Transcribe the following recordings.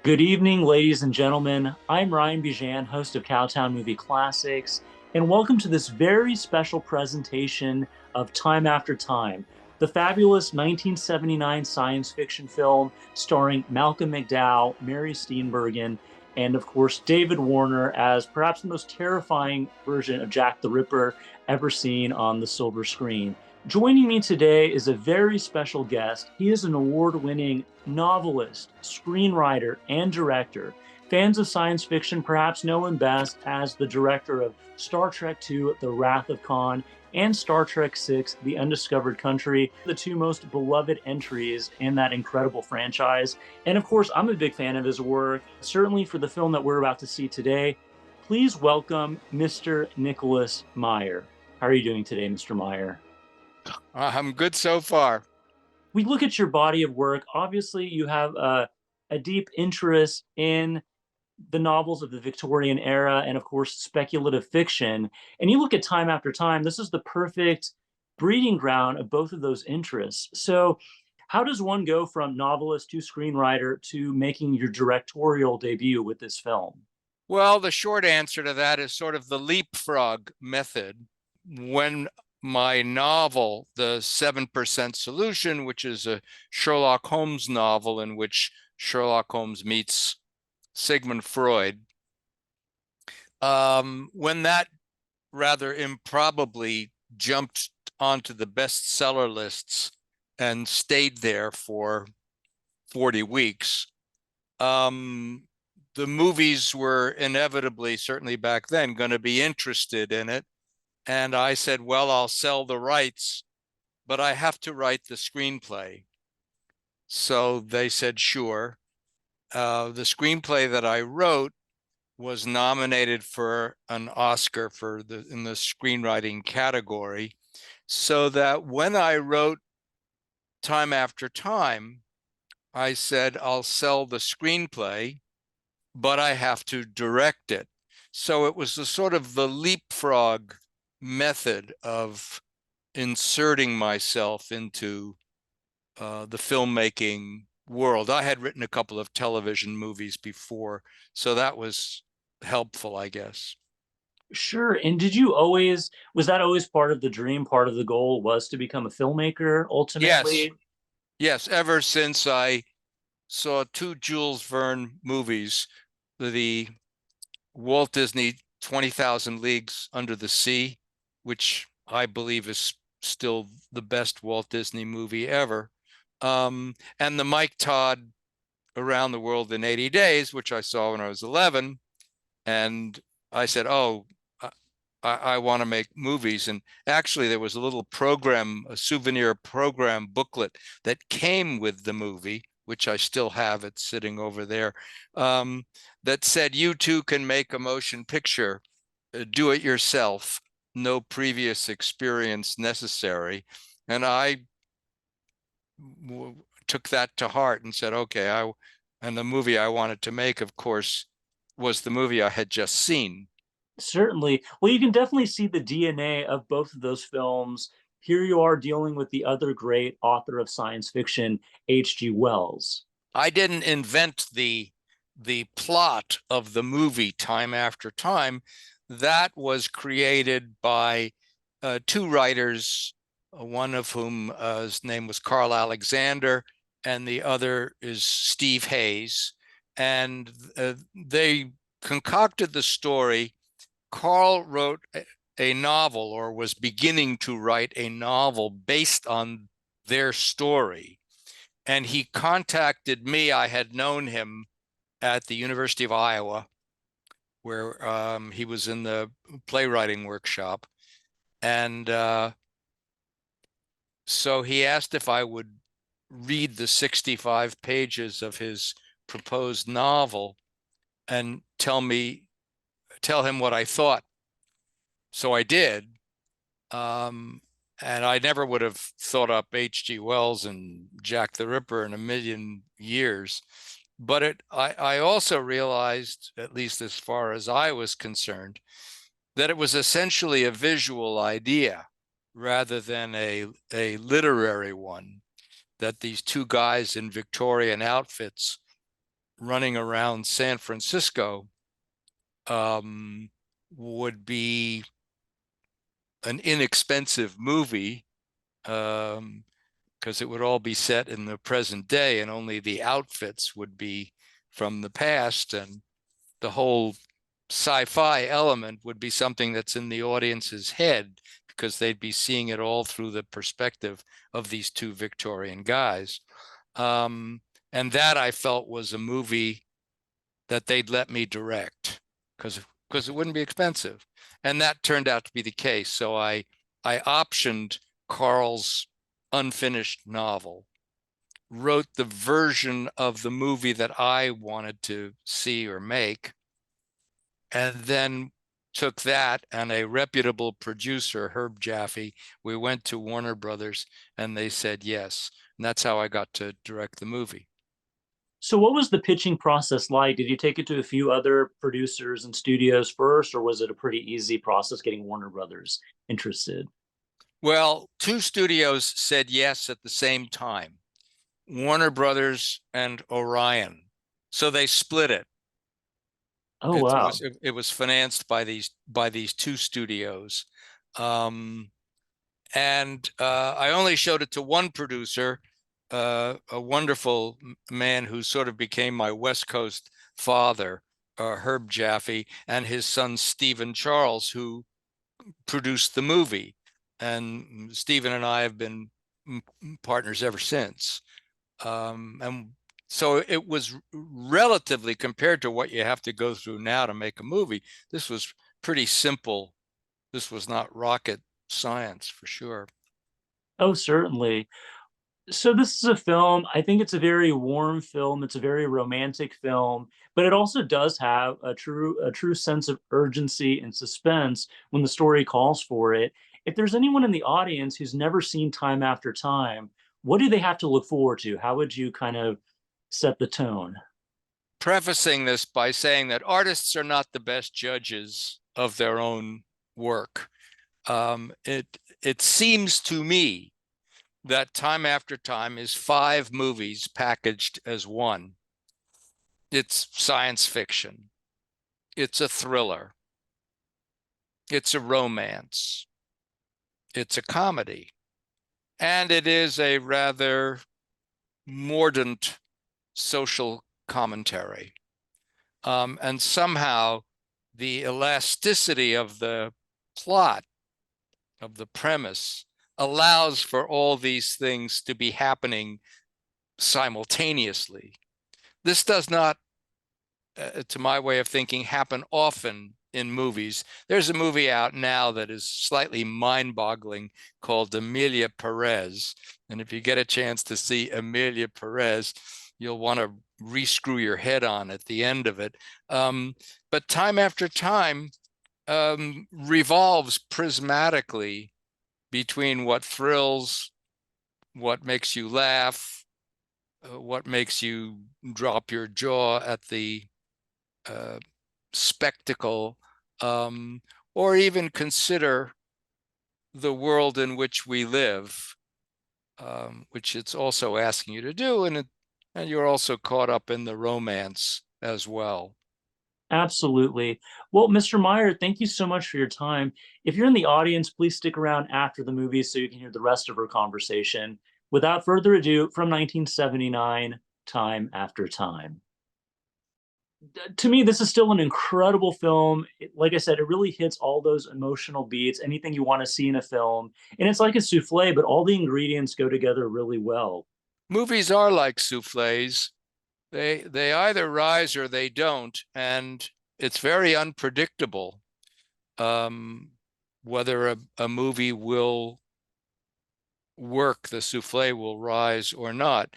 Good evening, ladies and gentlemen. I'm Ryan Bijan, host of Cowtown Movie Classics, and welcome to this very special presentation of Time After Time, the fabulous 1979 science fiction film starring Malcolm McDowell, Mary Steenburgen, and of course David Warner as perhaps the most terrifying version of Jack the Ripper ever seen on the silver screen. Joining me today is a very special guest. He is an award-winning novelist, screenwriter, and director. Fans of science fiction perhaps know him best as the director of Star Trek II, The Wrath of Khan, and Star Trek VI, The Undiscovered Country, the two most beloved entries in that incredible franchise. And of course, I'm a big fan of his work, certainly for the film that we're about to see today. Please welcome Mr. Nicholas Meyer. How are you doing today, Mr. Meyer? I'm good so far. We look at your body of work. Obviously, you have a deep interest in the novels of the Victorian era and, of course, speculative fiction. And you look at Time After Time, this is the perfect breeding ground of both of those interests. So, how does one go from novelist to screenwriter to making your directorial debut with this film? Well, the short answer to that is sort of the leapfrog method. When my novel, The 7% Solution, which is a Sherlock Holmes novel in which Sherlock Holmes meets Sigmund Freud, when that rather improbably jumped onto the bestseller lists and stayed there for 40 weeks, the movies were inevitably, certainly back then, going to be interested in it. And I said, well, I'll sell the rights, but I have to write the screenplay. So they said, sure. The screenplay that I wrote was nominated for an Oscar in the screenwriting category. So that when I wrote Time After Time, I said, I'll sell the screenplay, but I have to direct it. So it was the sort of the leapfrog method of inserting myself into the filmmaking world. I had written a couple of television movies before, so that was helpful, I guess. Sure. And was that always part of the dream, part of the goal was to become a filmmaker Yes, ultimately? yes. Ever since I saw two Jules Verne movies, the Walt Disney 20,000 Leagues Under the Sea, which I believe is still the best Walt Disney movie ever, and the Mike Todd Around the World in 80 Days, which I saw when I was 11. And I said, oh, I want to make movies. And actually, there was a little program, a souvenir program booklet that came with the movie, which I still have it sitting over there, that said, you too can make a motion picture, do it yourself, no previous experience necessary. And I took that to heart and said, okay, and the movie I wanted to make, of course, was the movie I had just seen. Certainly. Well, you can definitely see the DNA of both of those films. Here you are dealing with the other great author of science fiction, H.G. Wells. I didn't invent the plot of the movie Time After Time. That was created by two writers, one of whom his name was Carl Alexander, and the other is Steve Hayes. And they concocted the story. Carl wrote a novel, or was beginning to write a novel based on their story. And he contacted me. I had known him at the University of Iowa, where he was in the playwriting workshop. And so he asked if I would read the 65 pages of his proposed novel and tell him what I thought. So I did. And I never would have thought up H.G. Wells and Jack the Ripper in a million years. But I also realized, at least as far as I was concerned, that it was essentially a visual idea rather than a literary one, that these two guys in Victorian outfits running around San Francisco would be an inexpensive movie, because it would all be set in the present day and only the outfits would be from the past, and the whole sci-fi element would be something that's in the audience's head because they'd be seeing it all through the perspective of these two Victorian guys. And that I felt was a movie that they'd let me direct because it wouldn't be expensive. And that turned out to be the case. So I optioned Carl's unfinished novel, wrote the version of the movie that I wanted to see or make, and then took that and a reputable producer, Herb Jaffe. We went to Warner Brothers and they said yes. And that's how I got to direct the movie. So, what was the pitching process like? Did you take it to a few other producers and studios first, or was it a pretty easy process getting Warner Brothers interested? Well, two studios said yes at the same time, Warner Brothers and Orion. So they split it. Oh, It wow. was it was financed by these two studios. Um, and I only showed it to one producer, a wonderful man who sort of became my West Coast father, Herb Jaffe, and his son Stephen Charles, who produced the movie. And Stephen and I have been partners ever since. And so it was relatively, compared to what you have to go through now to make a movie, this was pretty simple. This was not rocket science for sure. Oh, certainly. So this is a film. I think it's a very warm film. It's a very romantic film, but it also does have a true sense of urgency and suspense when the story calls for it. If there's anyone in the audience who's never seen Time After Time, what do they have to look forward to? How would you kind of set the tone? Prefacing this by saying that artists are not the best judges of their own work. It seems to me that Time After Time is 5 movies packaged as one. It's science fiction. It's a thriller. It's a romance. It's a comedy. And it is a rather mordant social commentary. And somehow the elasticity of the plot, of the premise, allows for all these things to be happening simultaneously. This does not, to my way of thinking, happen often in movies. There's a movie out now that is slightly mind-boggling called Amelia Perez. And if you get a chance to see Amelia Perez, you'll want to rescrew your head on at the end of it. But Time After Time revolves prismatically between what thrills, what makes you laugh, what makes you drop your jaw at the spectacle, or even consider the world in which we live, which it's also asking you to do, and you're also caught up in the romance as well. Absolutely. Well, Mr. Meyer, thank you so much for your time. If you're in the audience, please stick around after the movie so you can hear the rest of our conversation. Without further ado, from 1979, Time After Time. To me, this is still an incredible film. Like I said, it really hits all those emotional beats, anything you want to see in a film. And it's like a souffle, but all the ingredients go together really well. Movies are like souffles. They either rise or they don't, and it's very unpredictable whether a movie will work, the souffle will rise or not.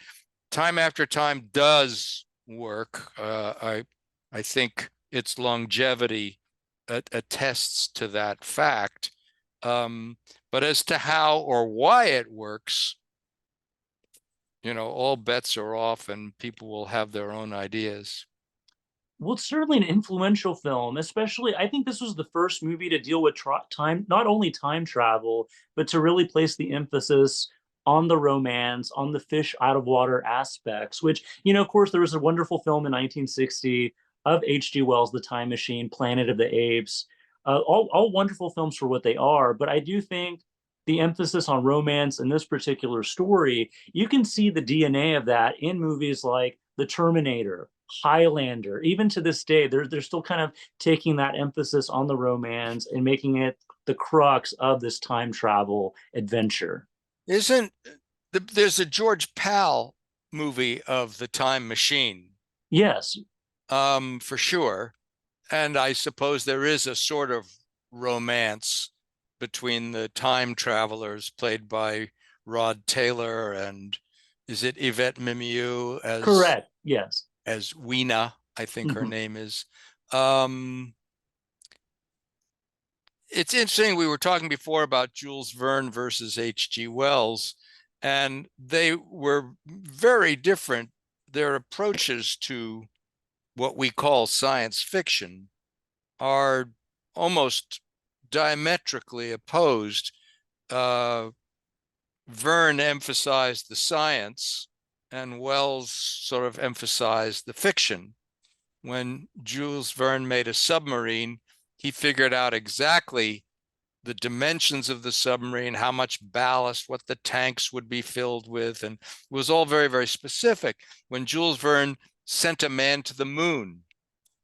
Time After Time does work. I think its longevity attests to that fact. But as to how or why it works, all bets are off, and people will have their own ideas. Well, it's certainly an influential film, especially I think this was the first movie to deal with time, not only time travel, but to really place the emphasis on the romance, on the fish out of water aspects, which, of course, there was a wonderful film in 1960 of H.G. Wells' The Time Machine, Planet of the Apes. All wonderful films for what they are, but I do think the emphasis on romance in this particular story, you can see the DNA of that in movies like The Terminator, Highlander. Even to this day, they're still kind of taking that emphasis on the romance and making it the crux of this time travel adventure. Isn't there's a George Pal movie of the Time Machine, Yes. for sure. And I suppose there is a sort of romance between the time travelers played by Rod Taylor and is it Yvette Mimieux Correct. Yes. as Weena, I think her Mhm. name is. Um, it's interesting. We were talking before about Jules Verne versus H.G. Wells, and they were very different. Their approaches to what we call science fiction are almost diametrically opposed. Uh, Verne emphasized the science, and Wells sort of emphasized the fiction. When Jules Verne made a submarine, he figured out exactly the dimensions of the submarine, how much ballast, what the tanks would be filled with, and it was all very, very specific. When Jules Verne sent a man to the moon,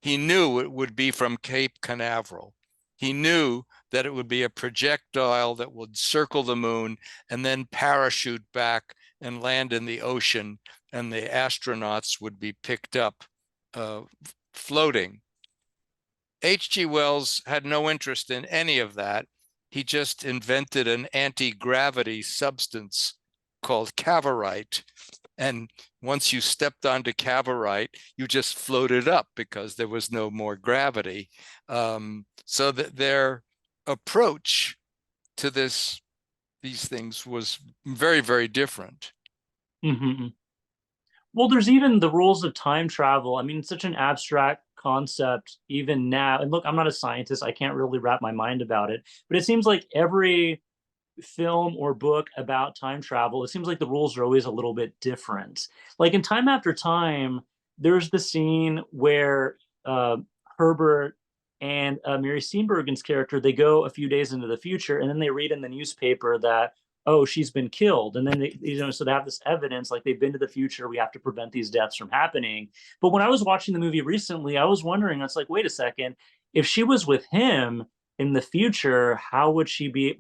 he knew it would be from Cape Canaveral. He knew that it would be a projectile that would circle the moon and then parachute back and land in the ocean, and the astronauts would be picked up floating. H.G. Wells had no interest in any of that. He just invented an anti-gravity substance called cavorite. And once you stepped onto cavorite, you just floated up because there was no more gravity. So that their approach to these things was very, very different. Hmm. Well, there's even the rules of time travel. I mean, it's such an abstract concept even now. And look, I'm not a scientist. I can't really wrap my mind about it. But it seems like every film or book about time travel, it seems like the rules are always a little bit different. Like in Time After Time, there's the scene where uh, Herbert and Mary Steenburgen's character, they go a few days into the future and then they read in the newspaper that, oh, she's been killed. And then so they have this evidence like they've been to the future. We have to prevent these deaths from happening. But when I was watching the movie recently, I was wondering, I was like, wait a second, if she was with him in the future, how would she be?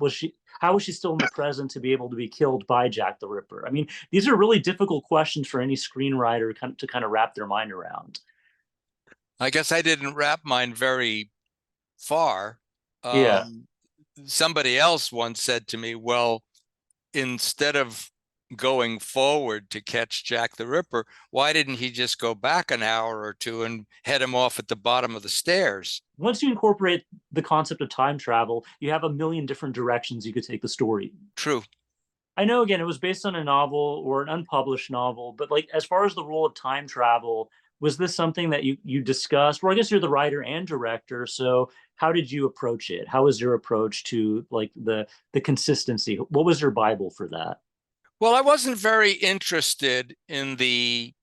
How is she still in the present to be able to be killed by Jack the Ripper? I mean, these are really difficult questions for any screenwriter to kind of wrap their mind around. I guess I didn't wrap mine very far. Yeah. Um, Somebody else once said to me, well, instead of going forward to catch Jack the Ripper, why didn't he just go back an hour or two and head him off at the bottom of the stairs? Once you incorporate the concept of time travel, you have a million different directions you could take the story. True. I know, again, it was based on a novel or an unpublished novel, but like as far as the role of time travel, was this something that you discussed? Well, I guess you're the writer and director, so how did you approach it? How was your approach to like the consistency? What was your Bible for that? Well, I wasn't very interested in the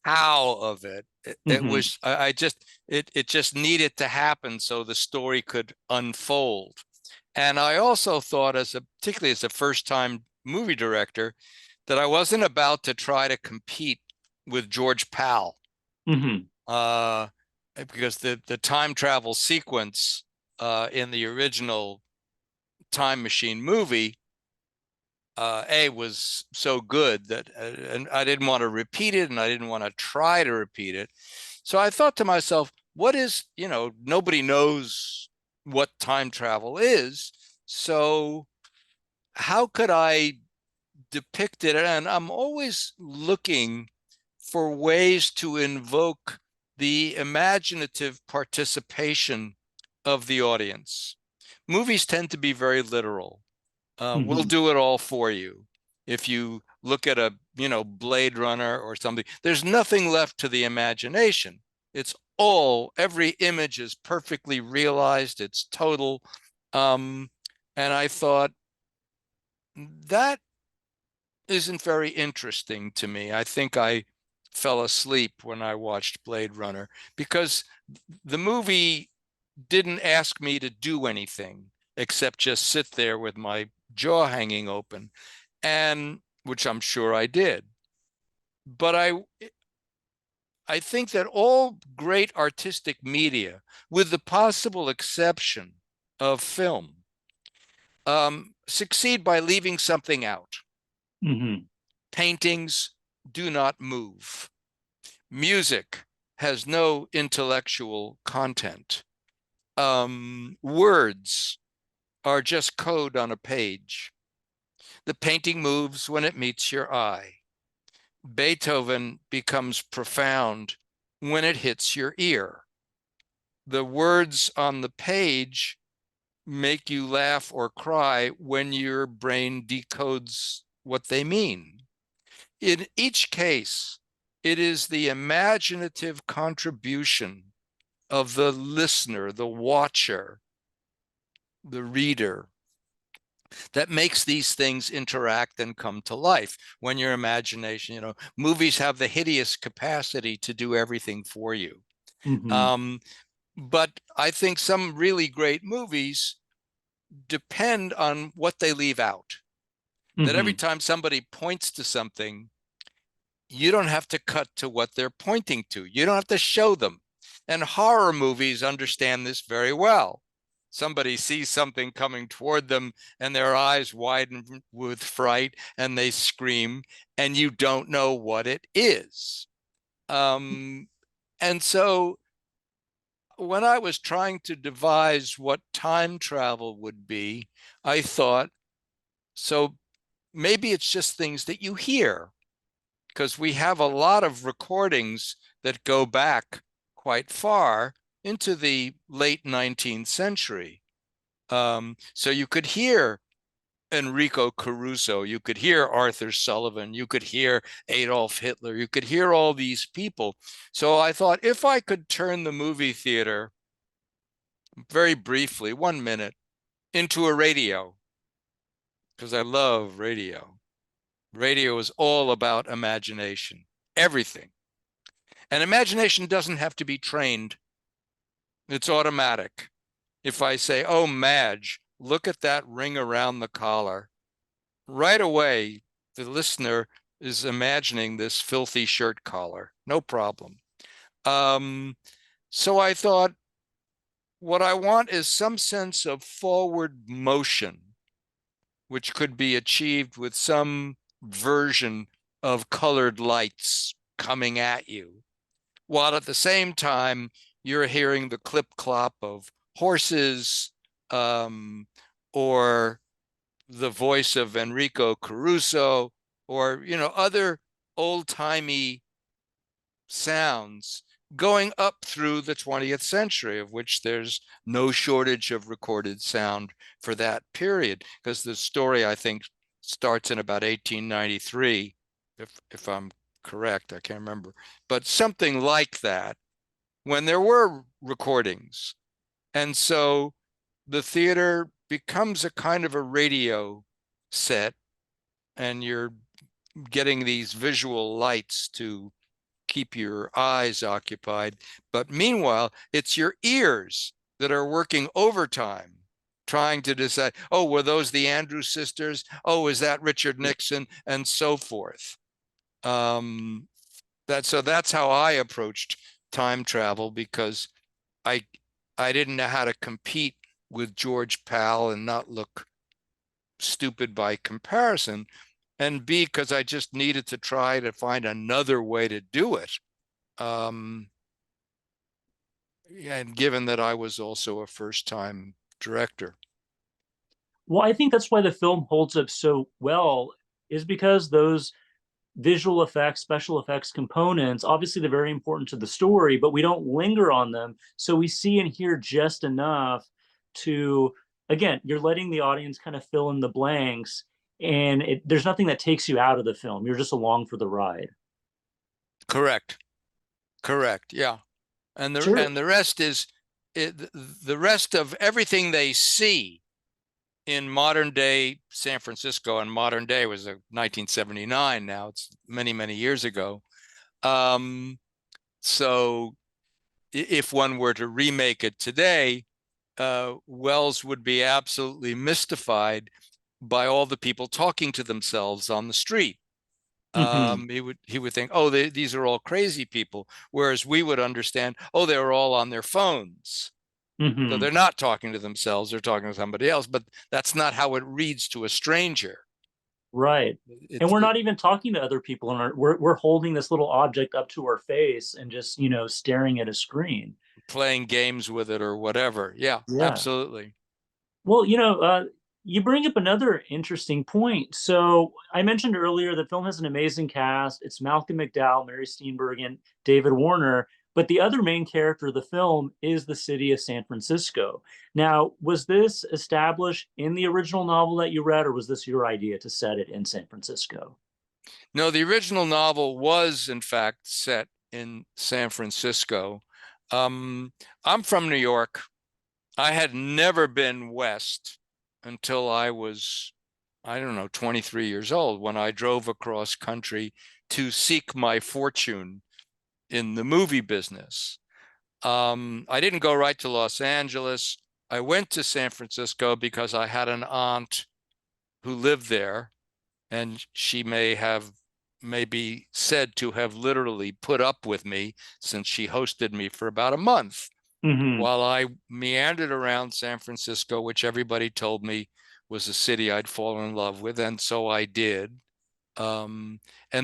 how of it. It Hmm. was I just it just needed to happen so the story could unfold. And I also thought, as a particularly as a first time movie director, that I wasn't about to try to compete with George Pal, Hmm. uh, because the time travel sequence in the original Time Machine movie A was so good that and I didn't want to repeat it and I didn't want to try to repeat it. So I thought to myself, what is, nobody knows what time travel is. So how could I depict it? And I'm always looking for ways to invoke the imaginative participation of the audience. Movies tend to be very literal. We'll Hmm. do it all for you. If you look at a, Blade Runner or something, there's nothing left to the imagination. It's every image is perfectly realized. It's total. And I thought that isn't very interesting to me. I think I fell asleep when I watched Blade Runner because the movie didn't ask me to do anything except just sit there with my jaw hanging open, and which I'm sure I did. But I think that all great artistic media, with the possible exception of film, succeed by leaving something out. Hmm. Paintings do not move. Music has no intellectual content. Words are just code on a page. The painting moves when it meets your eye. Beethoven becomes profound when it hits your ear. The words on the page make you laugh or cry when your brain decodes what they mean. In each case, it is the imaginative contribution of the listener, the watcher, the reader, that makes these things interact and come to life. When your imagination, movies have the hideous capacity to do everything for you. Hmm. Um, but I think some really great movies depend on what they leave out. That every Hmm. time somebody points to something, you don't have to cut to what they're pointing to. You don't have to show them. And horror movies understand this very well. Somebody sees something coming toward them and their eyes widen with fright and they scream, and you don't know what it is. Um, and so when I was trying to devise what time travel would be, I thought, so maybe it's just things that you hear, because we have a lot of recordings that go back quite far into the late 19th century. So you could hear Enrico Caruso, you could hear Arthur Sullivan, you could hear Adolf Hitler, you could hear all these people. So I thought, if I could turn the movie theater very briefly, 1 minute, into a radio, because I love radio. Radio is all about imagination, everything. And imagination doesn't have to be trained. It's automatic. If I say, oh, Madge, look at that ring around the collar, right away, the listener is imagining this filthy shirt collar. No problem. Um, so I thought, what I want is some sense of forward motion, which could be achieved with some version of colored lights coming at you, while at the same time you're hearing the clip clop of horses, or the voice of Enrico Caruso, or other old timey sounds going up through the 20th century, of which there's no shortage of recorded sound for that period, because the story, I think, starts in about 1893, if I'm correct. I can't remember, but something like that, when there were recordings. And so the theater becomes a kind of a radio set, and you're getting these visual lights to keep your eyes occupied. But meanwhile, it's your ears that are working overtime, trying to decide, oh, were those the Andrews sisters? Oh, is that Richard Nixon? And so forth. Um, so that's how I approached time travel, because I I didn't know how to compete with George Pal and not look stupid by comparison, and B, because I just needed to try to find another way to do it. Um, and given that I was also a first time director. Well, I think that's why the film holds up so well, is because those visual effects, special effects components, obviously they're very important to the story, but we don't linger on them. So we see and hear just enough to, again, you're letting the audience kind of fill in the blanks, and there's nothing that takes you out of the film. You're just along for the ride. Correct. Correct. Yeah. And the Sure. and the rest is the rest of everything they see in modern day San Francisco, and modern day was 1979. Now it's many, many years ago. So if one were to remake it today, Wells would be absolutely mystified by all the people talking to themselves on the street. Hmm. He would think, oh, these are all crazy people, whereas we would understand, oh, they're all on their phones. So Hmm. they're not talking to themselves, they're talking to somebody else, but that's not how it reads to a stranger. Right. And It's we're not even talking to other people, and we're holding this little object up to our face and just, staring at a screen. playing games with it or whatever. Yeah, Yeah. absolutely. Well, you bring up another interesting point. So I mentioned earlier the film has an amazing cast. It's Malcolm McDowell, Mary Steenburgen, David Warner. But the other main character of the film is the city of San Francisco. Now, was this established in the original novel that you read, or was this your idea to set it in San Francisco? No, the original novel was, in fact, set in San Francisco. Um, I'm from New York. I had never been west until I was, I don't know, 23 years old when I drove across country to seek my fortune in the movie business. I didn't go right to Los Angeles. I went to San Francisco because I had an aunt who lived there, and she maybe said to have literally put up with me since she hosted me for about a month Hmm. while I meandered around San Francisco, which everybody told me was a city I'd fallen in love with, and so I did. And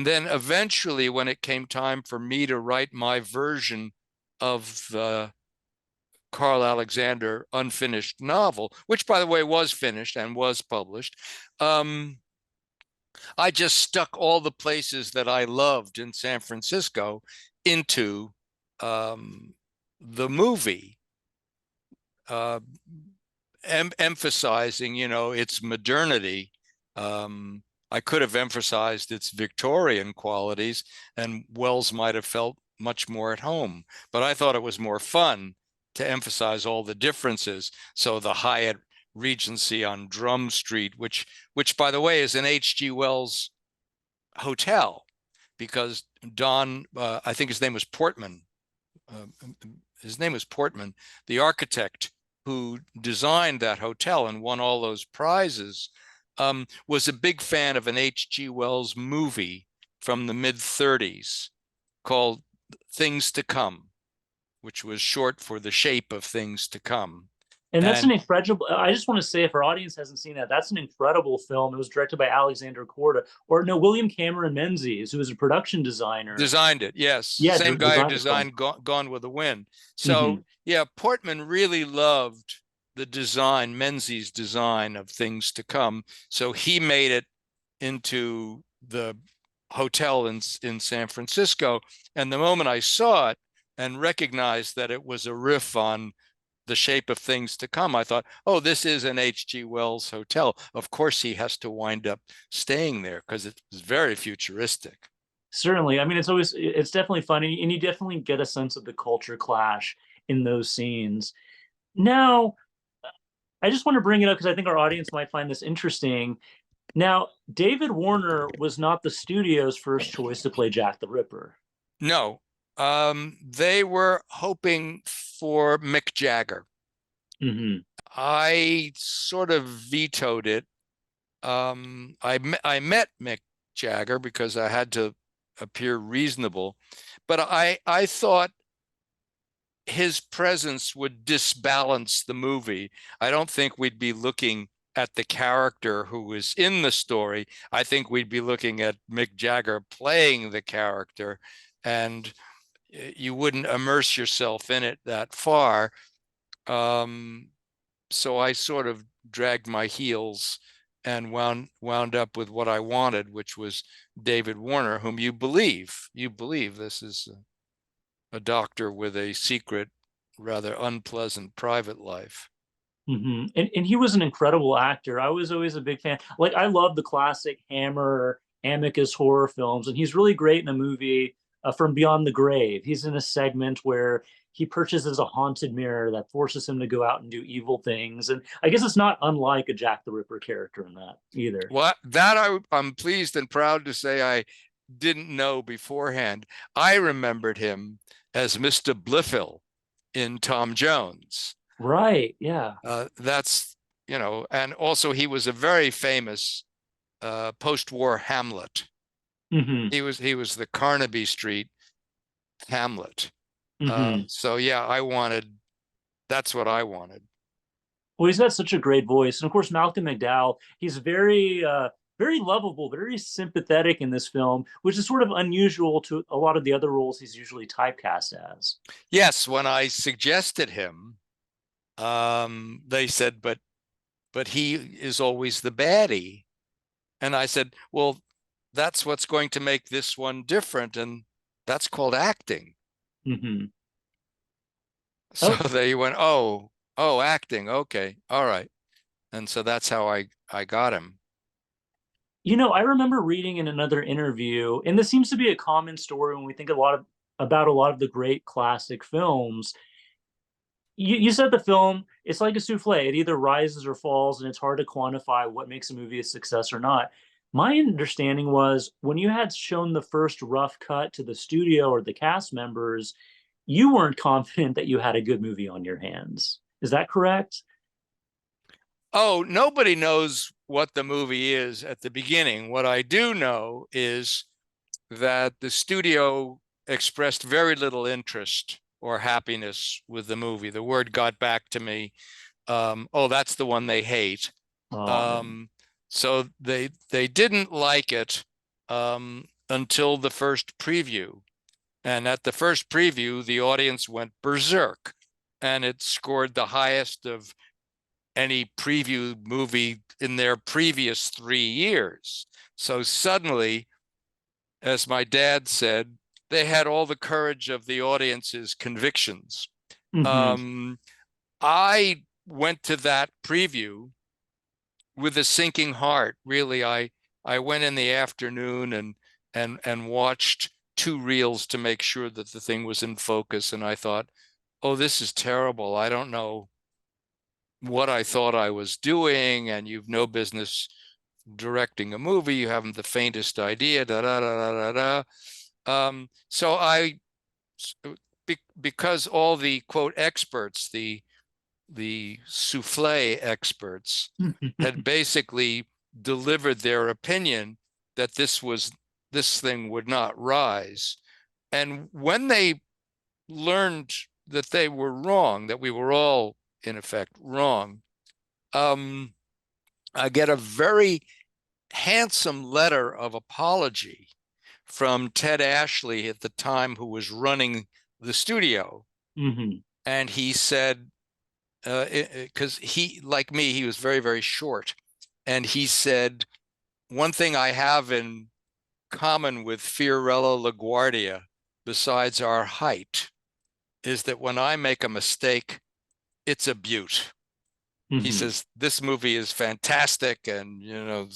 then eventually, when it came time for me to write my version of the Carl Alexander unfinished novel, which, by the way, was finished and was published, I just stuck all the places that I loved in San Francisco into the movie, uh, emphasizing, its modernity. I could have emphasized its Victorian qualities, and Wells might have felt much more at home. But I thought it was more fun to emphasize all the differences. So the Hyatt Regency on Drum Street, which by the way is an H.G. Wells hotel, because Don, I think his name was Portman. Uh, his name was Portman, the architect who designed that hotel and won all those prizes, was a big fan of an H.G. Wells movie from the mid 30s called Things to Come, which was short for The Shape of Things to Come. And that's an And incredible. I just want to say, if our audience hasn't seen that, that's an incredible film. It was directed by Alexander Korda, or no, William Cameron Menzies, who was a production designer. designed it, yes. Yeah, Same guy who designed the film. designed Gone with the Wind. So, Hmm. yeah, Portman really loved the design, Menzies' design of Things to Come. So he made it into the hotel in San Francisco. And the moment I saw it and recognized that it was a riff on The Shape of Things to Come, I thought, oh, this is an H.G. Wells hotel. Of course, he has to wind up staying there because it's very futuristic. Certainly. I mean, it's definitely funny, and you definitely get a sense of the culture clash in those scenes. Now, I just want to bring it up because I think our audience might find this interesting. Now, David Warner was not the studio's first choice to play Jack the Ripper. No, they were hoping for Mick Jagger. Hmm. I sort of vetoed it. I met Mick Jagger because I had to appear reasonable, but I thought his presence would disbalance the movie. I don't think we'd be looking at the character who was in the story. I think we'd be looking at Mick Jagger playing the character, and you wouldn't immerse yourself in it that far. Um, so I sort of dragged my heels and wound up with what I wanted, which was David Warner, whom you believe this is a doctor with a secret, rather unpleasant private life. And he was an incredible actor. I was always a big fan. Like, I love the classic Hammer, Amicus horror films, and he's really great in the movie from Beyond the Grave. He's in a segment where he purchases a haunted mirror that forces him to go out and do evil things. And I guess it's not unlike a Jack the Ripper character in that either. Well, that I'm pleased and proud to say I didn't know beforehand. I remembered him as Mr. Blifil in Tom Jones. Right. Yeah. That's, and also he was a very famous post-war Hamlet. Hmm. He was the Carnaby Street Hamlet. Hmm. So yeah, that's what I wanted. Well, he's got such a great voice, and of course, Malcolm McDowell. He's very lovable, very sympathetic in this film, which is sort of unusual to a lot of the other roles he's usually typecast as. Yes, when I suggested him, they said, but he is always the baddie. And I said, well, that's what's going to make this one different, and that's called acting. Hmm. So Oh, they went, acting, okay, all right. And so that's how I got him. I remember reading in another interview, and this seems to be a common story when we think about a lot of the great classic films. You said the film, it's like a souffle. It either rises or falls, and it's hard to quantify what makes a movie a success or not. My understanding was when you had shown the first rough cut to the studio or the cast members, you weren't confident that you had a good movie on your hands. Is that correct? Oh, nobody knows what the movie is at the beginning. What I do know is that the studio expressed very little interest or happiness with the movie. The word got back to me, that's the one they hate. Oh man. Um, so they didn't like it until the first preview. And at the first preview, the audience went berserk, and it scored the highest of any preview movie in their previous 3 years. So suddenly, as my dad said, they had all the courage of the audience's convictions. Hmm. Um, I went to that preview with a sinking heart. Really, I went in the afternoon and watched 2 reels to make sure that the thing was in focus. And I thought, oh, this is terrible. I don't know what I thought I was doing, and you've no business directing a movie. You haven't the faintest idea. Da da da da da da. So because all the quote experts, the souffle experts, had basically delivered their opinion that this thing would not rise. And when they learned that they were wrong, that we were all in effect wrong, I get a very handsome letter of apology from Ted Ashley at the time, who was running the studio. Hmm. And he said, because he, like me, he was very, very short. And he said, one thing I have in common with Fiorello LaGuardia, besides our height, is that when I make a mistake, it's a beaut. He Hmm. says, this movie is fantastic. And,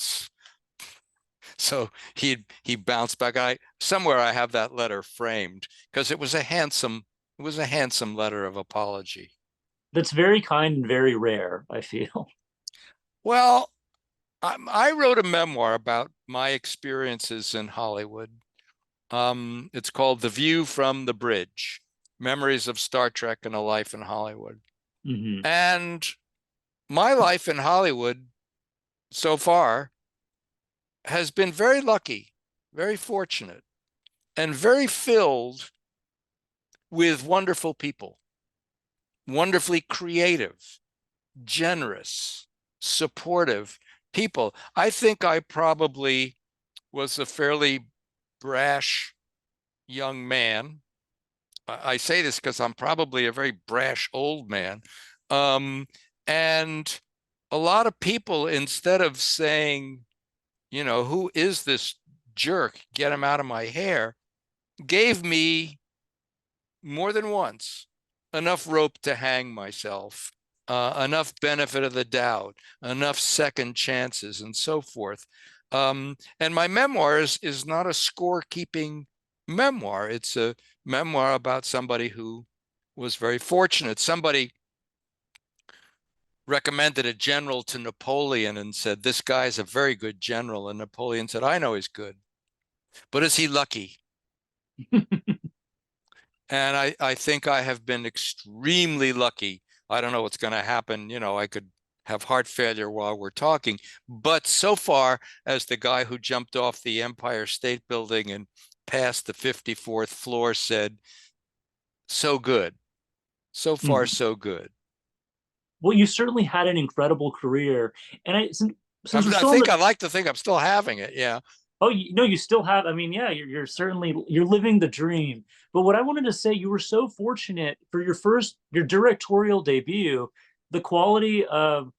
so he bounced back. Somewhere I have that letter framed, because it was a handsome letter of apology. That's very kind and very rare, I feel. Well, I wrote a memoir about my experiences in Hollywood. It's called The View from the Bridge: Memories of Star Trek and a Life in Hollywood. Hmm. And my life in Hollywood so far has been very lucky, very fortunate, and very filled with wonderful people, wonderfully creative, generous, supportive people. I think I probably was a fairly brash young man. I say this because I'm probably a very brash old man. Um, and a lot of people, instead of saying, who is this jerk? Get him out of my hair, gave me more than once enough rope to hang myself, enough benefit of the doubt, enough second chances, and so forth. And my memoir is not a scorekeeping memoir. It's a memoir about somebody who was very fortunate. Somebody recommended a general to Napoleon and said, "This guy's a very good general." And Napoleon said, "I know he's good, but is he lucky?" And I think I have been extremely lucky. I don't know what's going to happen. I could have heart failure while we're talking. But so far, as the guy who jumped off the Empire State Building and past the 54th floor said, so good. So far, Mhm. so good. Well, you certainly had an incredible career, and since we're I still on think the I like to think I'm still having it. Yeah. oh, no, you still have. I mean, yeah, you're certainly you're living the dream. But what I wanted to say, you were so fortunate for your directorial debut, the quality of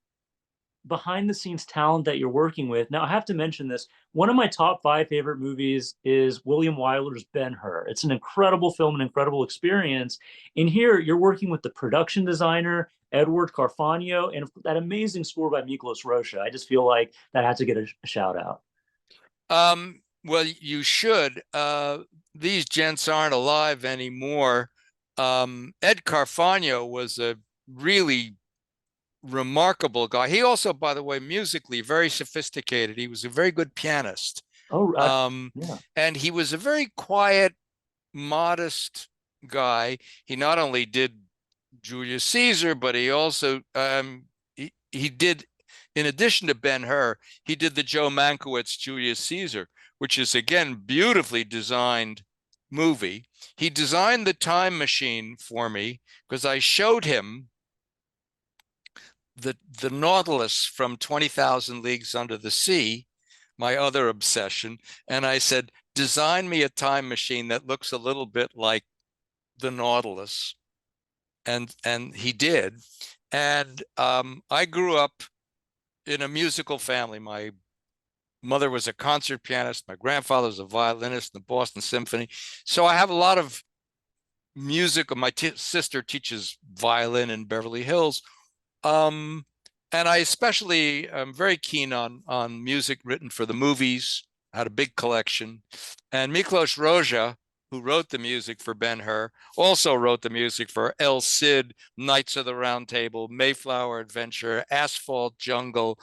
behind the scenes talent that you're working with. Now, I have to mention this. One of my top five favorite movies is William Wyler's Ben-Hur. It's an incredible film, an incredible experience. In here, you're working with the production designer, Edward Carfagno, and that amazing score by Miklos Rocha. I just feel like that had to get a shout out. Well, you should. These gents aren't alive anymore. Ed Carfagno was a really remarkable guy. He also, by the way, musically very sophisticated. He was a very good pianist. Oh, Um, yeah. and he was a very quiet, modest guy. He not only did Julius Caesar, but he also he did, in addition to Ben-Hur, he did the Joe Mankiewicz Julius Caesar, which is again beautifully designed movie. He designed the time machine for me because I showed him the Nautilus from 20,000 Leagues Under the Sea, my other obsession, and I said, design me a time machine that looks a little bit like the Nautilus, and he did. And I grew up in a musical family. My mother was a concert pianist. My grandfather was a violinist in the Boston Symphony. So I have a lot of music. My sister teaches violin in Beverly Hills. Um, and I especially am very keen on music written for the movies. I had a big collection. And Miklos Roja, who wrote the music for Ben-Hur, also wrote the music for El Cid, Knights of the Round Table, Mayflower Adventure, Asphalt Jungle,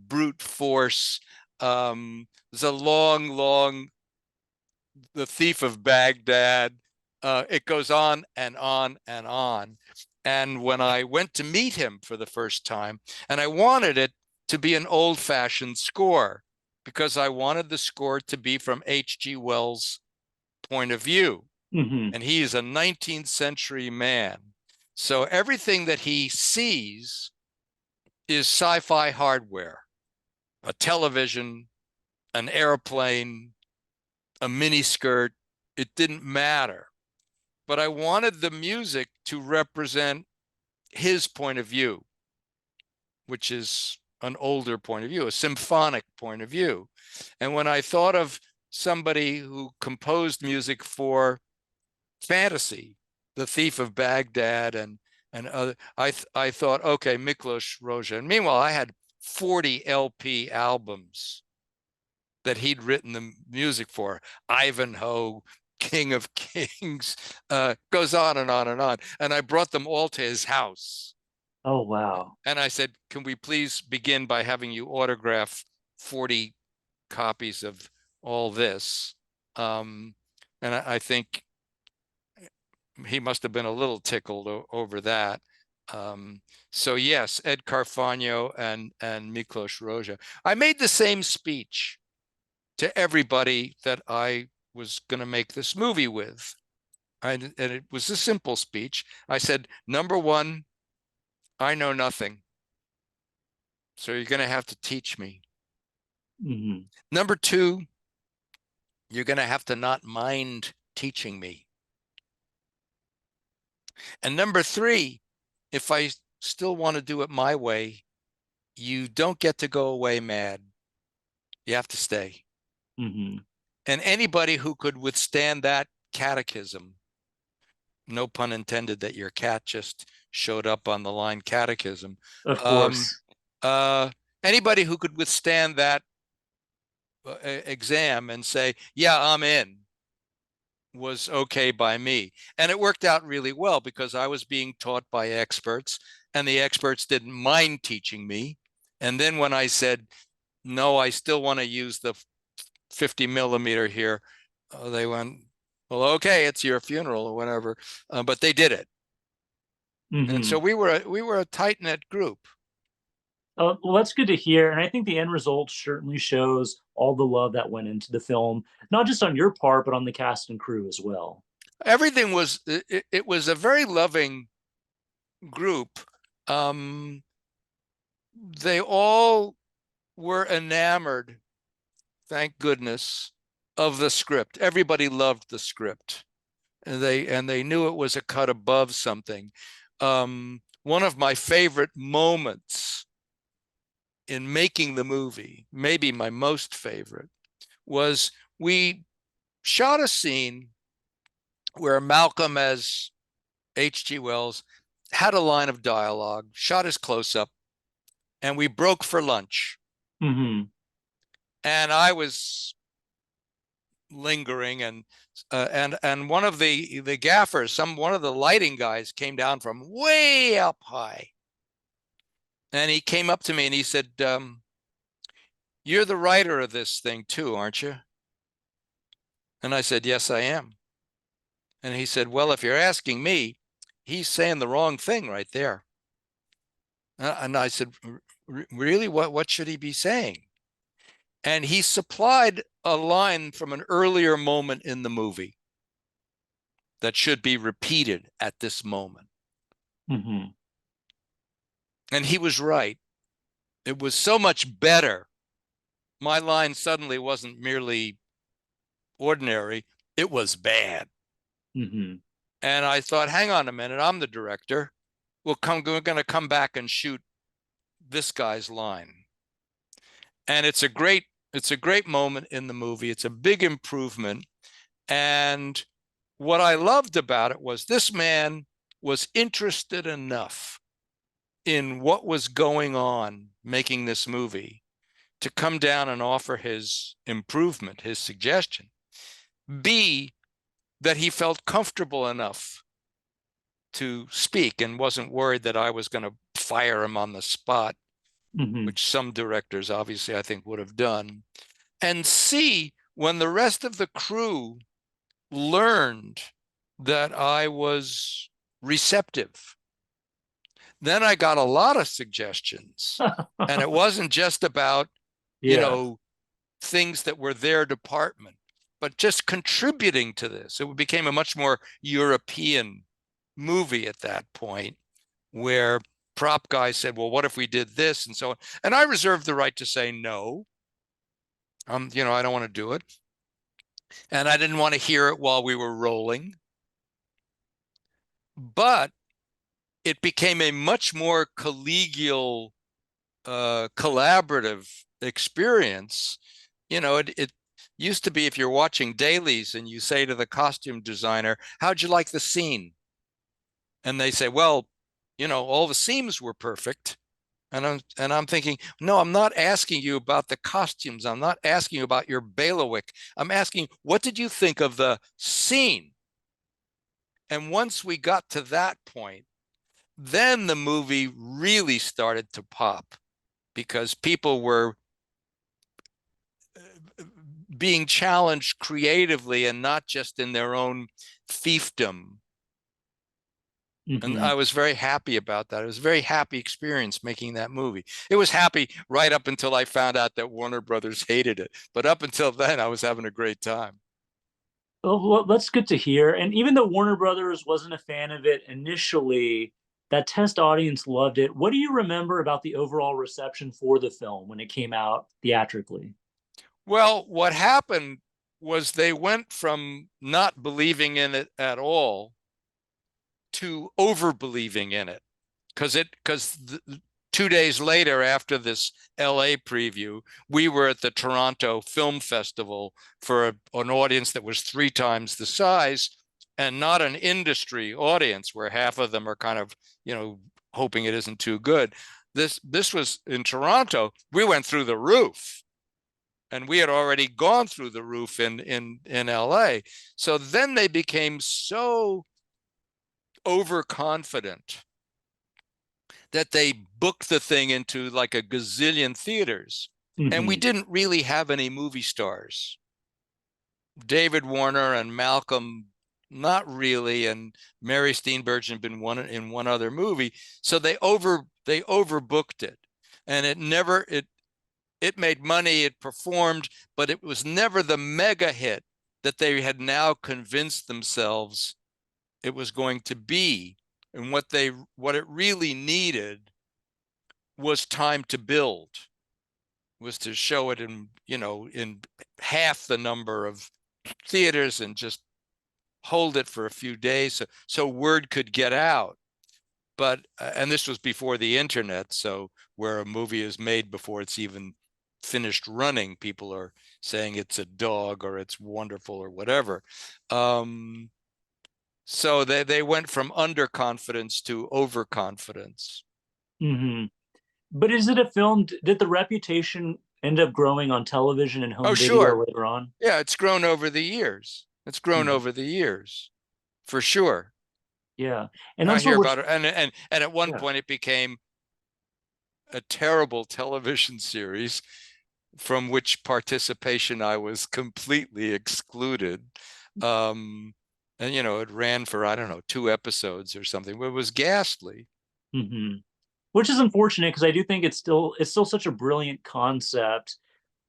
Brute Force. There's a long The Thief of Baghdad. It goes on and on and on. And when I went to meet him for the first time, and I wanted it to be an old fashioned score because I wanted the score to be from H.G. Wells' point of view. Hmm. And he is a 19th century man. So everything that he sees is sci fi hardware, a television, an airplane, a mini skirt. It didn't matter. But I wanted the music to represent his point of view, which is an older point of view, a symphonic point of view. And when I thought of somebody who composed music for fantasy, The Thief of Baghdad and other, I thought, okay, Miklos Roja. And meanwhile, I had 40 LP albums that he'd written the music for. Ivanhoe, King of Kings, goes on and on and on. And I brought them all to his house. Oh, wow. And I said, can we please begin by having you autograph 40 copies of all this? And I think he must have been a little tickled over that. Um, so yes, Ed Carfagno and Miklos Roja. I made the same speech to everybody that I was going to make this movie with. And it was a simple speech. I said, number one, I know nothing. So you're going to have to teach me. Hmm. Number two, you're going to have to not mind teaching me. And number three, if I still want to do it my way, you don't get to go away mad. You have to stay. Hmm. And anybody who could withstand that catechism, no pun intended that your cat just showed up on the line catechism. Of Um, course. uh, Anybody who could withstand that exam and say, yeah, I'm in, was okay by me. And it worked out really well because I was being taught by experts, and the experts didn't mind teaching me. And then when I said, no, I still want to use the 50 millimeter here, they went, well, okay, it's your funeral or whatever. But they did it. And Mm-hmm. so we were a tight knit group. Well, that's good to hear. And I think the end result certainly shows all the love that went into the film, not just on your part, but on the cast and crew as well. Everything was it was a very loving group. Um, they all were enamored, thank goodness, of the script. Everybody loved the script, and they knew it was a cut above something. One of my favorite moments in making the movie, maybe my most favorite, was we shot a scene where Malcolm, as H.G. Wells, had a line of dialogue, shot his close up, and we broke for lunch. Mm-hmm. And I was lingering, and one of the gaffers, one of the lighting guys, came down from way up high, and he came up to me and he said, "You're the writer of this thing too, aren't you?" And I said, "Yes, I am." And he said, "Well, if you're asking me, he's saying the wrong thing right there." And I said, "Really? What should he be saying?" And he supplied a line from an earlier moment in the movie that should be repeated at this moment. Mm-hmm. And he was right. It was so much better. My line suddenly wasn't merely ordinary, it was bad. Mm-hmm. And I thought, hang on a minute, I'm the director. We're going to come back and shoot this guy's line. And it's a great moment in the movie. It's a big improvement. And what I loved about it was this man was interested enough in what was going on making this movie to come down and offer his improvement, his suggestion. B, that he felt comfortable enough to speak and wasn't worried that I was going to fire him on the spot, Mm-hmm. which some directors obviously I think would have done. And C, when the rest of the crew learned that I was receptive, then I got a lot of suggestions. And it wasn't just about, you Yeah. know, things that were their department, but just contributing to this. It became a much more European movie at that point, where prop guys said, well, what if we did this and so on? And I reserved the right to say no. I don't want to do it. And I didn't want to hear it while we were rolling. But it became a much more collegial, collaborative experience. It used to be, if you're watching dailies and you say to the costume designer, how'd you like the scene? And they say, well, all the seams were perfect. And I'm thinking, no, I'm not asking you about the costumes. I'm not asking you about your bailiwick. I'm asking, what did you think of the scene? And once we got to that point, then the movie really started to pop, because people were being challenged creatively and not just in their own fiefdom. And Mm-hmm. I was very happy about that. It was a very happy experience making that movie. It was happy right up until I found out that Warner Brothers hated it. But up until then, I was having a great time. Well, that's good to hear. And even though Warner Brothers wasn't a fan of it initially, that test audience loved it. What do you remember about the overall reception for the film when it came out theatrically? Well, what happened was they went from not believing in it at all to over believing in it, because 2 days later, after this LA preview, we were at the Toronto Film Festival for an audience that was 3 times the size, and not an industry audience where half of them are kind of, hoping it isn't too good. This was in Toronto. We went through the roof. and we had already gone through the roof in LA. So then they became so overconfident that they booked the thing into like a gazillion theaters. And we Hmm. didn't really have any movie stars. David Warner and Malcolm, not really, and Mary Steenburgen had been in one other movie. So they overbooked it. And it made money, it performed, but it was never the mega hit that they had now convinced themselves it was going to be. And what it really needed was time to build, was to show it in half the number of theaters and just hold it for a few days so word could get out. But and this was before the internet, so where a movie is made before it's even finished running, people are saying it's a dog or it's wonderful or whatever. So they went from underconfidence to overconfidence. Hmm. But is it a film? Did the reputation end up growing on television and Oh, home video sure. later on? Yeah, it's grown over the years. It's grown Mhm. over the years, for sure. Yeah, and I that's what hear we're. about it, and at one Yeah. point it became a terrible television series from which participation I was completely excluded. Um, and it ran for, I don't know, 2 episodes or something, but it was ghastly. Hmm. Which is unfortunate because I do think it's still such a brilliant concept.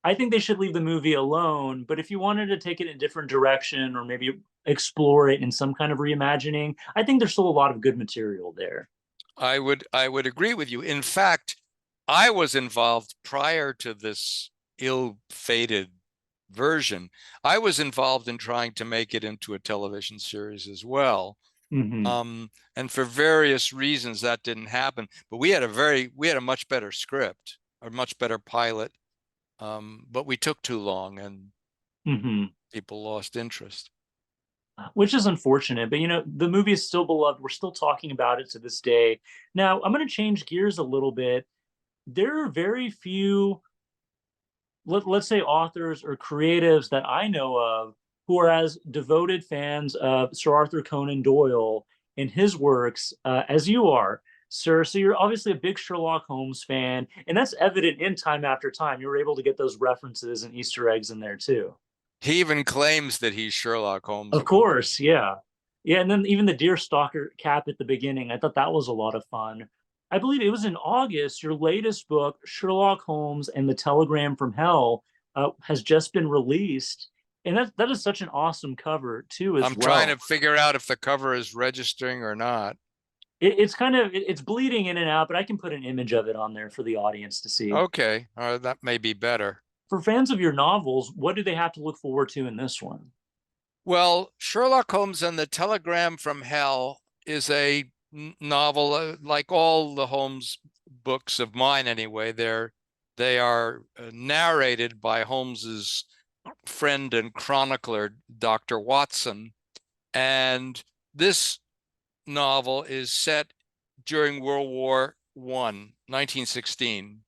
I think they should leave the movie alone, but if you wanted to take it in a different direction or maybe explore it in some kind of reimagining, I think there's still a lot of good material there. I would agree with you. In fact, I was involved prior to this ill-fated version. I was involved in trying to make it into a television series as well. Hmm. And for various reasons that didn't happen. But we had a much better script, a much better pilot. But we took too long and Hmm. people lost interest. Which is unfortunate, but the movie is still beloved. We're still talking about it to this day. Now, I'm going to change gears a little bit. There are very few, let's say, authors or creatives that I know of who are as devoted fans of Sir Arthur Conan Doyle and his works as you are, sir. So you're obviously a big Sherlock Holmes fan, and that's evident in Time After Time. You were able to get those references and Easter eggs in there too. He even claims that he's Sherlock Holmes Of at one course, point. yeah. Yeah, and then even the Deerstalker cap at the beginning, I thought that was a lot of fun. I believe it was in August, your latest book, Sherlock Holmes and the Telegram from Hell, has just been released. And that is such an awesome cover too, as I'm trying well. to figure out if the cover is registering or not. It's kind of it's bleeding in and out, but I can put an image of it on there for the audience to see. Okay, that may be better. For fans of your novels, what do they have to look forward to in this one? Well, Sherlock Holmes and the Telegram from Hell is a novel, like all the Holmes books of mine anyway. They are narrated by Holmes's friend and chronicler, Dr. Watson. And this novel is set during World War I, 1916.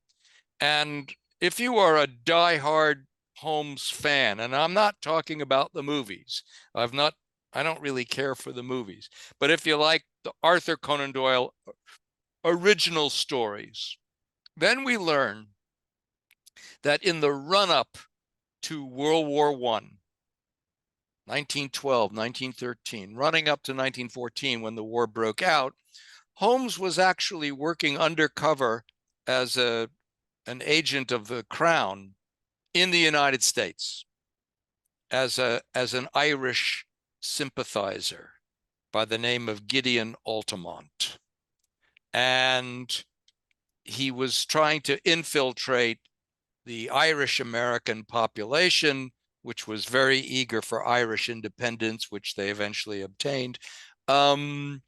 And if you are a diehard Holmes fan, and I'm not talking about the movies, I don't really care for the movies, but if you like the Arthur Conan Doyle original stories, then we learn that in the run up to World War I, 1912, 1913, running up to 1914 when the war broke out, Holmes was actually working undercover as an agent of the Crown in the United States as an Irish sympathizer by the name of Gideon Altamont. And he was trying to infiltrate the Irish American population, which was very eager for Irish independence, which they eventually obtained. Um,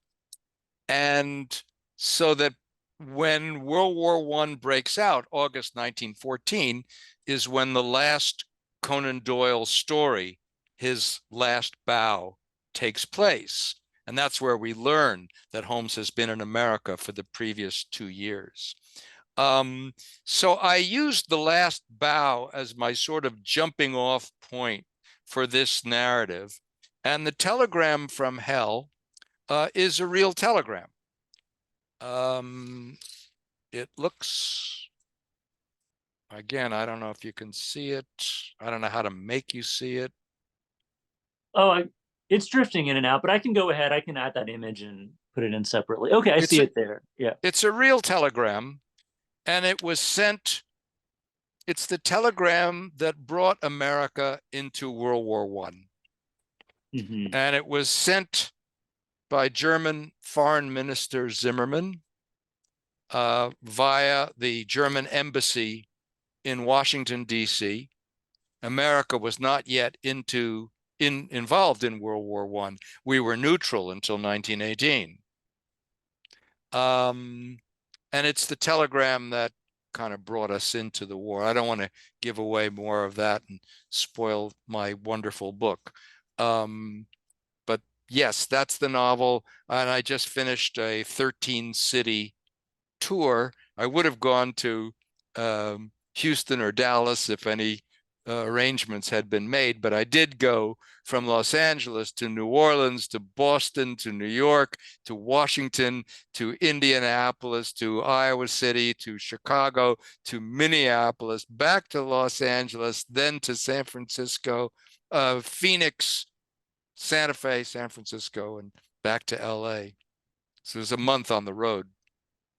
and so that when World War I breaks out, August 1914, is when the last Conan Doyle story, his last bow, takes place. And that's where we learn that Holmes has been in America for the previous 2 years. So I used the last bow as my sort of jumping off point for this narrative. And the telegram from hell is a real telegram. It looks, again, I don't know if you can see it. I don't know how to make you see it. Oh, it's drifting in and out, but I can go ahead. I can add that image and put it in separately. Okay, I It's see a, it there. Yeah. it's a real telegram, and it was sent. It's the telegram that brought America into World War One. Mm-hmm. And it was sent by German Foreign Minister Zimmermann via the German embassy in Washington, D.C. America was not yet involved in World War One. We were neutral until 1918. And it's the telegram that kind of brought us into the war. I don't want to give away more of that and spoil my wonderful book. But yes, that's the novel. And I just finished a 13-city tour. I would have gone to Houston or Dallas if any arrangements had been made, but I did go from Los Angeles to New Orleans to Boston to New York to Washington to Indianapolis to Iowa City to Chicago to Minneapolis, back to Los Angeles, then to San Francisco, Phoenix, Santa Fe, San Francisco, and back to LA. So it was a month on the road.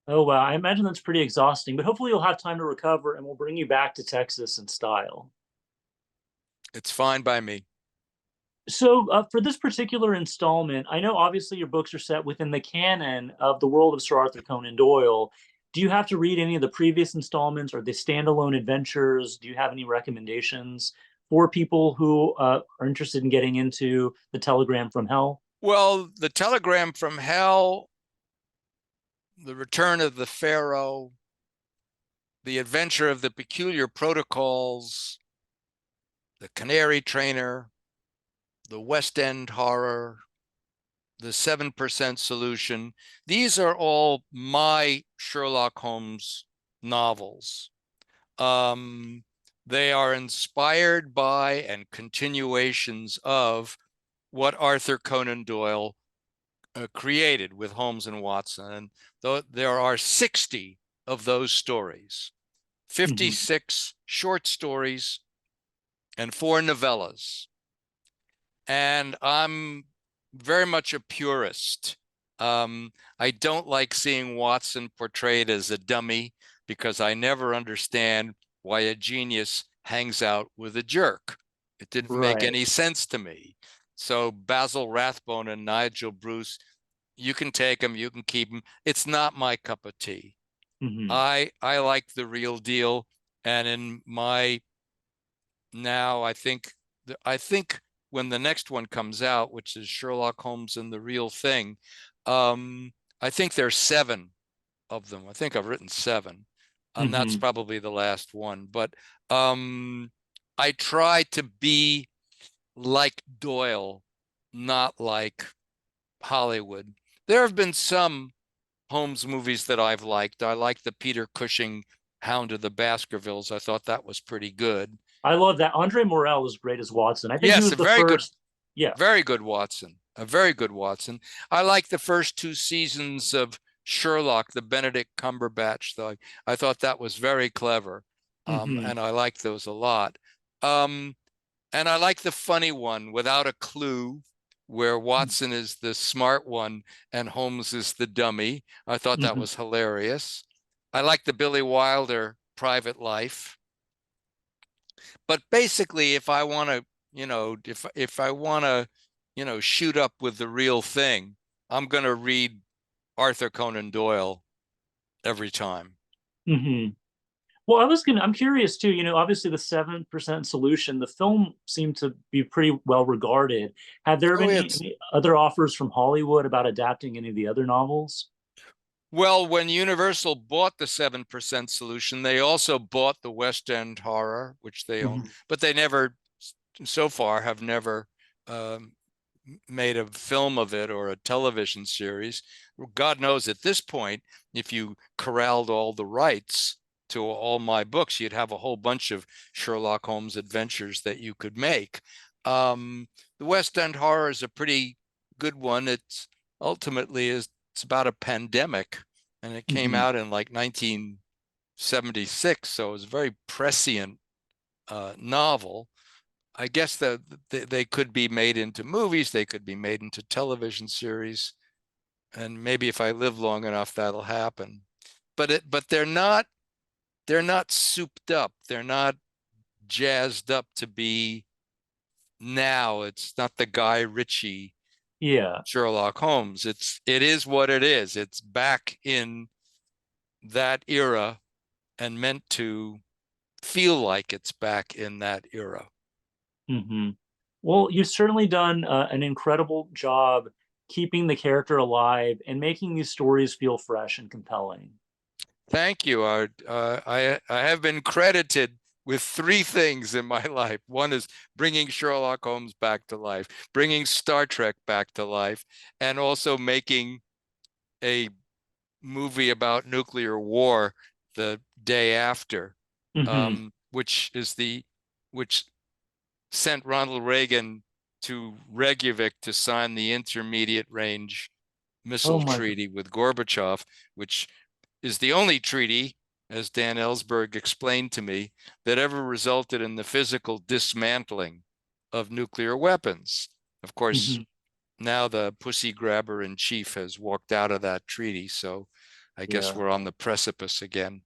Oh, wow. I imagine that's pretty exhausting, but hopefully you'll have time to recover and we'll bring you back to Texas in style. It's fine by me. So, for this particular installment, I know obviously your books are set within the canon of the world of Sir Arthur Conan Doyle. Do you have to read any of the previous installments or the standalone adventures? Do you have any recommendations for people who are interested in getting into The Telegram from Hell? Well, the telegram from hell, the return of the Pharaoh, the adventure of the peculiar protocols, the canary trainer, the West End horror, the 7% solution. These are all my Sherlock Holmes novels. They are inspired by and continuations of what Arthur Conan Doyle created with Holmes and Watson. And there are 60 of those stories, Mm-hmm. 56 short stories, and 4 novellas. And I'm very much a purist. I don't like seeing Watson portrayed as a dummy because I never understand why a genius hangs out with a jerk. It didn't make Right. any sense to me. So Basil Rathbone and Nigel Bruce, you can take them, you can keep them. It's not my cup of tea. Mm-hmm. I like the real deal. And in my now, I think when the next one comes out, which is Sherlock Holmes and the Real Thing, I think there's 7 of them. I think I've written 7. That's Mm-hmm. probably the last one. But I try to be like Doyle, not like Hollywood. There have been some Holmes movies that I've liked. I like the Peter Cushing Hound of the Baskervilles. I thought that was pretty good. I love that. Andre Morel is great as Watson. I think he Yes, was a the very good, first. Yeah. very good Watson. A very good Watson. I like the first 2 seasons of Sherlock, the Benedict Cumberbatch. Though I thought that was very clever, Mm-hmm. and I like those a lot. Um, and I like the funny one, Without a Clue, where Watson is the smart one and Holmes is the dummy. I thought that Mm-hmm. was hilarious. I like the Billy Wilder Private Life. But basically, if I want to, if I want to, shoot up with the real thing, I'm going to read Arthur Conan Doyle every time. Mm-hmm. Well, I'm curious too. Obviously the 7% solution, the film seemed to be pretty well regarded. Have there Oh, been it's any other offers from Hollywood about adapting any of the other novels? well, when Universal bought the 7% solution, they also bought the West End horror, which they own, Mm-hmm. but they never, so far, have never um, made a film of it or a television series. God knows at this point, if you corralled all the rights to all my books, you'd have a whole bunch of Sherlock Holmes adventures that you could make. The West End horror is a pretty good one. It's ultimately it's about a pandemic, and it came Hmm. out in like 1976, so it was a very prescient novel. I guess that they could be made into movies, they could be made into television series, and maybe if I live long enough, that'll happen. But they're not souped up. They're not jazzed up to be now. It's not the Guy Ritchie Yeah. Sherlock Holmes. It is what it is. It's back in that era and meant to feel like it's back in that era. Hmm. Well, you've certainly done an incredible job keeping the character alive and making these stories feel fresh and compelling. Thank you. I have been credited with three things in my life. One is bringing Sherlock Holmes back to life, bringing Star Trek back to life, and also making a movie about nuclear war the day after, Hmm. which sent Ronald Reagan to Reykjavik to sign the intermediate range Oh missile my. treaty with Gorbachev, which is the only treaty, as Dan Ellsberg explained to me, that ever resulted in the physical dismantling of nuclear weapons. Of course, Hmm. now the pussy grabber in chief has walked out of that treaty, so I guess Yeah. we're on the precipice again.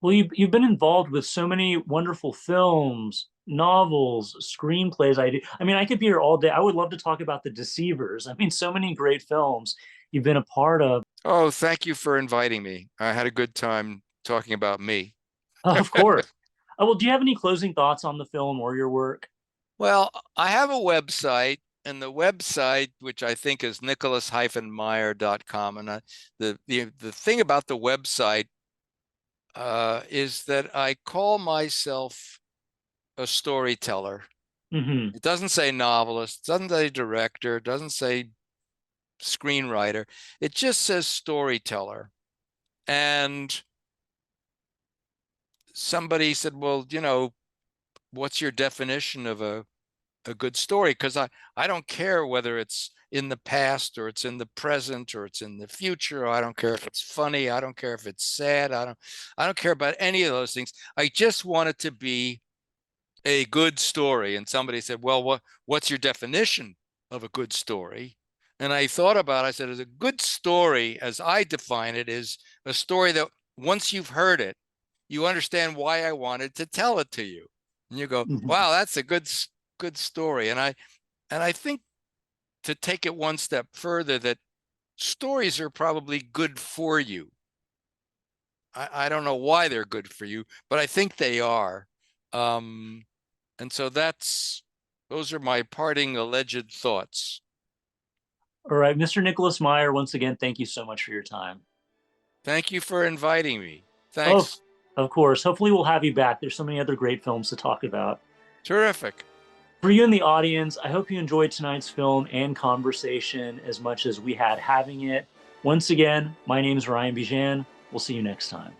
Well, you've been involved with so many wonderful films, novels, screenplays. I mean, I could be here all day. I would love to talk about The Deceivers. I mean, so many great films you've been a part of. Oh, thank you for inviting me. I had a good time talking about me. Of course. Well, do you have any closing thoughts on the film or your work? Well, I have a website, and the website, which I think is nicholas-meyer.com, and the thing about the website is that I call myself a storyteller. Hmm. It doesn't say novelist, it doesn't say director, it doesn't say screenwriter. It just says storyteller. And somebody said, well, what's your definition of a good story? Because I don't care whether it's in the past or it's in the present or it's in the future. I don't care if it's funny. I don't care if it's sad. I don't care about any of those things. I just want it to be a good story. And somebody said, well, what's your definition of a good story? And I thought about it. I said, as a good story, as I define it, is a story that once you've heard it, you understand why I wanted to tell it to you. And you go, Hmm. wow, that's a good story. And I think, to take it one step further, that stories are probably good for you. I don't know why they're good for you, but I think they are. Um, and so those are my parting alleged thoughts. All right, Mr. Nicholas Meyer, once again, thank you so much for your time. Thank you for inviting me. Oh, Thanks. of course. Hopefully, we'll have you back. There's so many other great films to talk about. Terrific. For you in the audience, I hope you enjoyed tonight's film and conversation as much as we had having it. Once again, my name is Ryan Bijan. We'll see you next time.